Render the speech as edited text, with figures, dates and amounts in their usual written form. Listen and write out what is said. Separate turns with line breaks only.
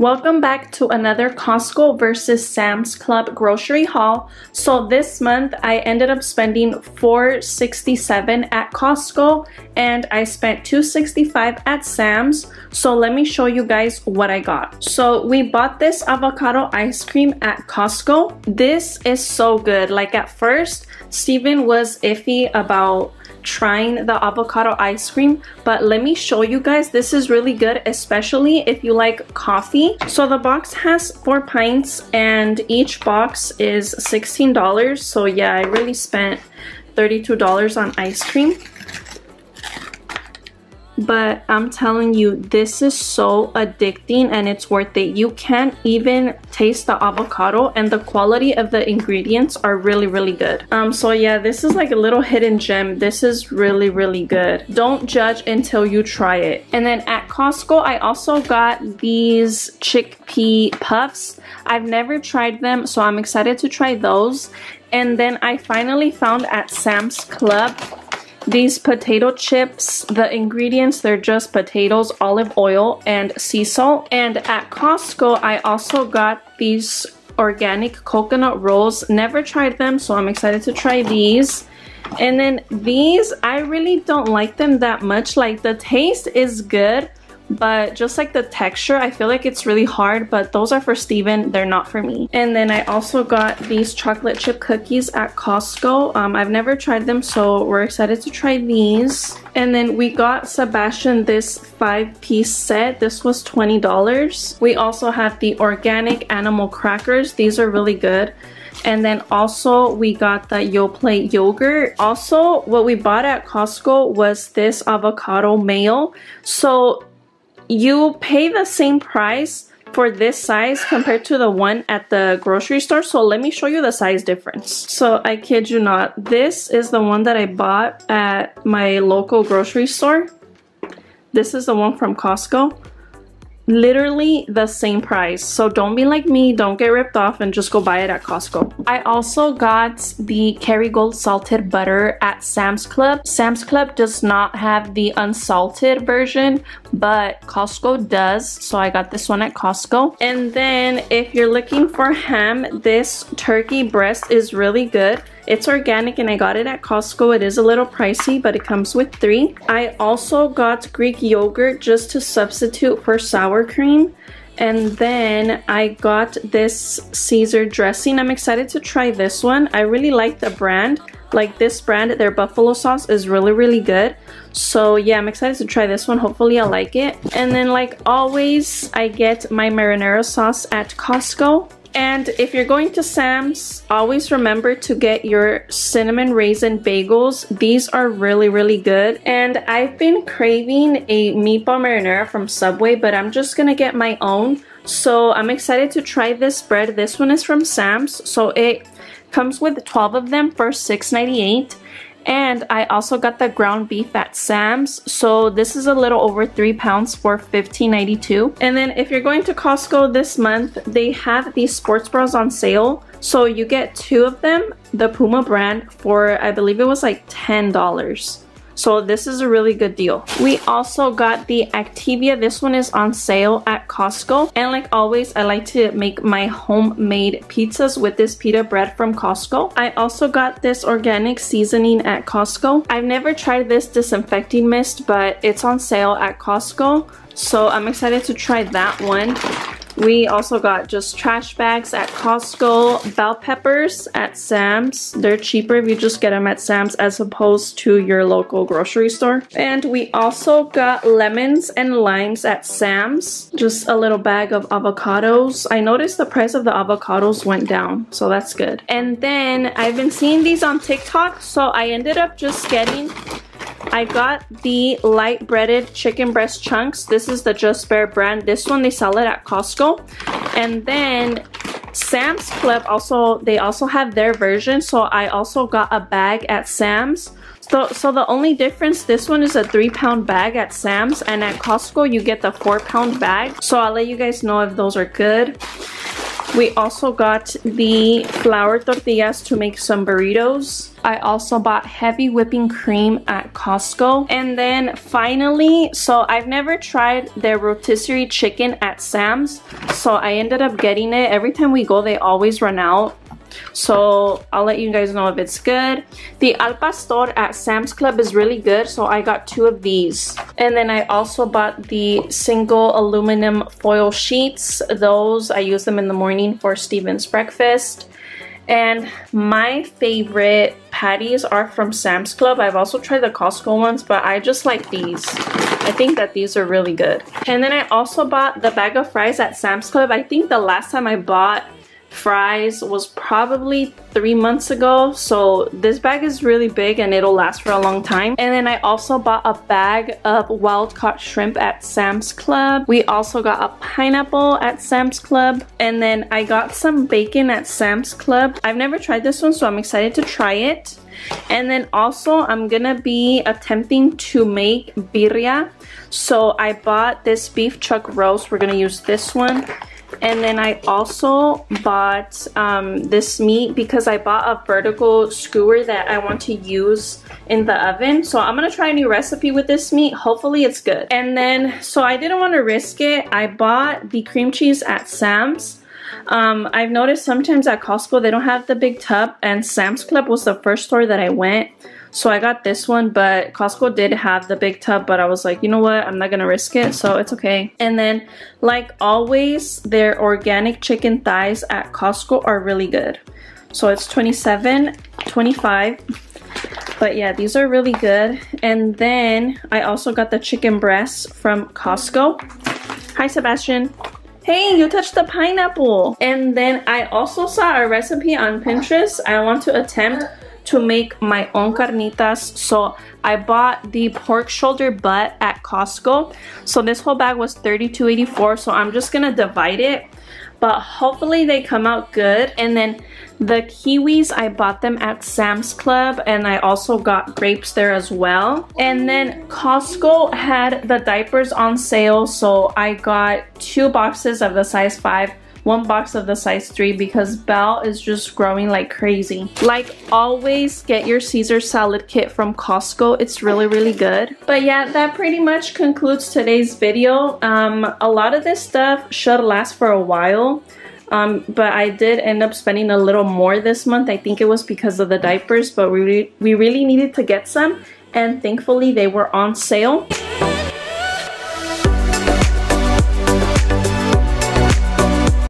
Welcome back to another Costco versus Sam's Club grocery haul. So this month I ended up spending $4.67 at Costco and I spent $2.65 at Sam's. So let me show you guys what I got. So we bought this avocado ice cream at Costco. This is so good. Like at first, Steven was iffy about trying the avocado ice cream, but let me show you guys. This is really good, especially if you like coffee. So the box has 4 pints and each box is $16. So yeah, I really spent $32 on ice cream. But I'm telling you, this is so addicting and it's worth it. You can't even taste the avocado and the quality of the ingredients are really good. So yeah, this is like a little hidden gem. This is really good. Don't judge until you try it. And then at Costco, I also got these chickpea puffs. I've never tried them, so I'm excited to try those. And then I finally found at Sam's Club these potato chips. The ingredients, they're just potatoes, olive oil, and sea salt. And at Costco, I also got these organic coconut rolls. Never tried them, so I'm excited to try these. And then these, I really don't like them that much. Like the taste is good, but just like the texture, I feel like it's really hard, but those are for Steven, they're not for me. And then I also got these chocolate chip cookies at Costco. I've never tried them, so we're excited to try these. And then we got Sebastian this 5-piece set. This was $20. We also have the organic animal crackers. These are really good. And then also we got the Yoplait yogurt. Also, what we bought at Costco was this avocado mayo. So you pay the same price for this size compared to the one at the grocery store. So let me show you the size difference. So I kid you not, this is the one that I bought at my local grocery store. This is the one from Costco. Literally the same price. So don't be like me, don't get ripped off and just go buy it at Costco. I also got the Kerrygold salted butter at Sam's Club. Sam's Club does not have the unsalted version, but Costco does, so I got this one at Costco. And then if you're looking for ham, this turkey breast is really good. It's organic and I got it at Costco. It is a little pricey, but it comes with 3. I also got Greek yogurt just to substitute for sour cream. And then I got this Caesar dressing. I'm excited to try this one. I really like the brand. Like this brand, their buffalo sauce is really good. So yeah, I'm excited to try this one. Hopefully I like it. And then like always, I get my marinara sauce at Costco. And if you're going to Sam's, always remember to get your cinnamon raisin bagels. These are really good. And I've been craving a meatball marinara from Subway, but I'm just gonna get my own. So I'm excited to try this bread. This one is from Sam's, so it comes with 12 of them for $6.98. And I also got the ground beef at Sam's. So this is a little over 3 pounds for $15.92. And then if you're going to Costco this month, they have these sports bras on sale. So you get 2 of them, the Puma brand, for I believe it was like $10. So this is a really good deal. We also got the Activia. This one is on sale at Costco. And like always, I like to make my homemade pizzas with this pita bread from Costco. I also got this organic seasoning at Costco. I've never tried this disinfecting mist, but it's on sale at Costco. So I'm excited to try that one. We also got just trash bags at Costco, bell peppers at Sam's. They're cheaper if you just get them at Sam's as opposed to your local grocery store. And we also got lemons and limes at Sam's. Just a little bag of avocados. I noticed the price of the avocados went down, so that's good. And then I've been seeing these on TikTok, so I ended up just getting... I got the light breaded chicken breast chunks. This is the Just Bare brand. This one, they sell it at Costco. And then Sam's Club they also have their version. So I also got a bag at Sam's. So the only difference, this one is a 3-pound bag at Sam's, and at Costco you get the 4-pound bag. So I'll let you guys know if those are good. We also got the flour tortillas to make some burritos. I also bought heavy whipping cream at Costco. And then finally, so I've never tried their rotisserie chicken at Sam's, so I ended up getting it. Every time we go, they always run out. So I'll let you guys know if it's good. The al pastor at Sam's Club is really good, so I got 2 of these. And then I also bought the single aluminum foil sheets. Those, I use them in the morning for Steven's breakfast. And my favorite patties are from Sam's Club. I've also tried the Costco ones, but I just like these. I think that these are really good. And then I also bought the bag of fries at Sam's Club. I think the last time I bought fries was probably 3 months ago, so this bag is really big and it'll last for a long time. And then I also bought a bag of wild caught shrimp at Sam's Club. We also got a pineapple at Sam's Club, and then I got some bacon at Sam's Club. I've never tried this one, so I'm excited to try it. And then also I'm gonna be attempting to make birria, so I bought this beef chuck roast. We're gonna use this one. And then I also bought this meat because I bought a vertical skewer that I want to use in the oven. So I'm gonna try a new recipe with this meat. Hopefully it's good. And then, so I didn't want to risk it. I bought the cream cheese at Sam's. I've noticed sometimes at Costco they don't have the big tub, and Sam's Club was the first store that I went. So I got this one, but Costco did have the big tub, but I was like, you know what, I'm not gonna risk it, so it's okay. And then, like always, their organic chicken thighs at Costco are really good. So it's $27.25. But yeah, these are really good. And then I also got the chicken breasts from Costco. Hi, Sebastian. Hey, you touched the pineapple. And then I also saw a recipe on Pinterest. I want to attempt to make my own carnitas, so I bought the pork shoulder butt at Costco. So this whole bag was $32.84, so I'm just gonna divide it, but hopefully they come out good. And then the kiwis, I bought them at Sam's Club, and I also got grapes there as well. And then Costco had the diapers on sale, so I got 2 boxes of the size 5, 1 box of the size 3, because Belle is just growing like crazy. Like always, get your Caesar salad kit from Costco. It's really, really good. But yeah, that pretty much concludes today's video. A lot of this stuff should last for a while. But I did end up spending a little more this month. I think it was because of the diapers, but we really needed to get some, and thankfully they were on sale.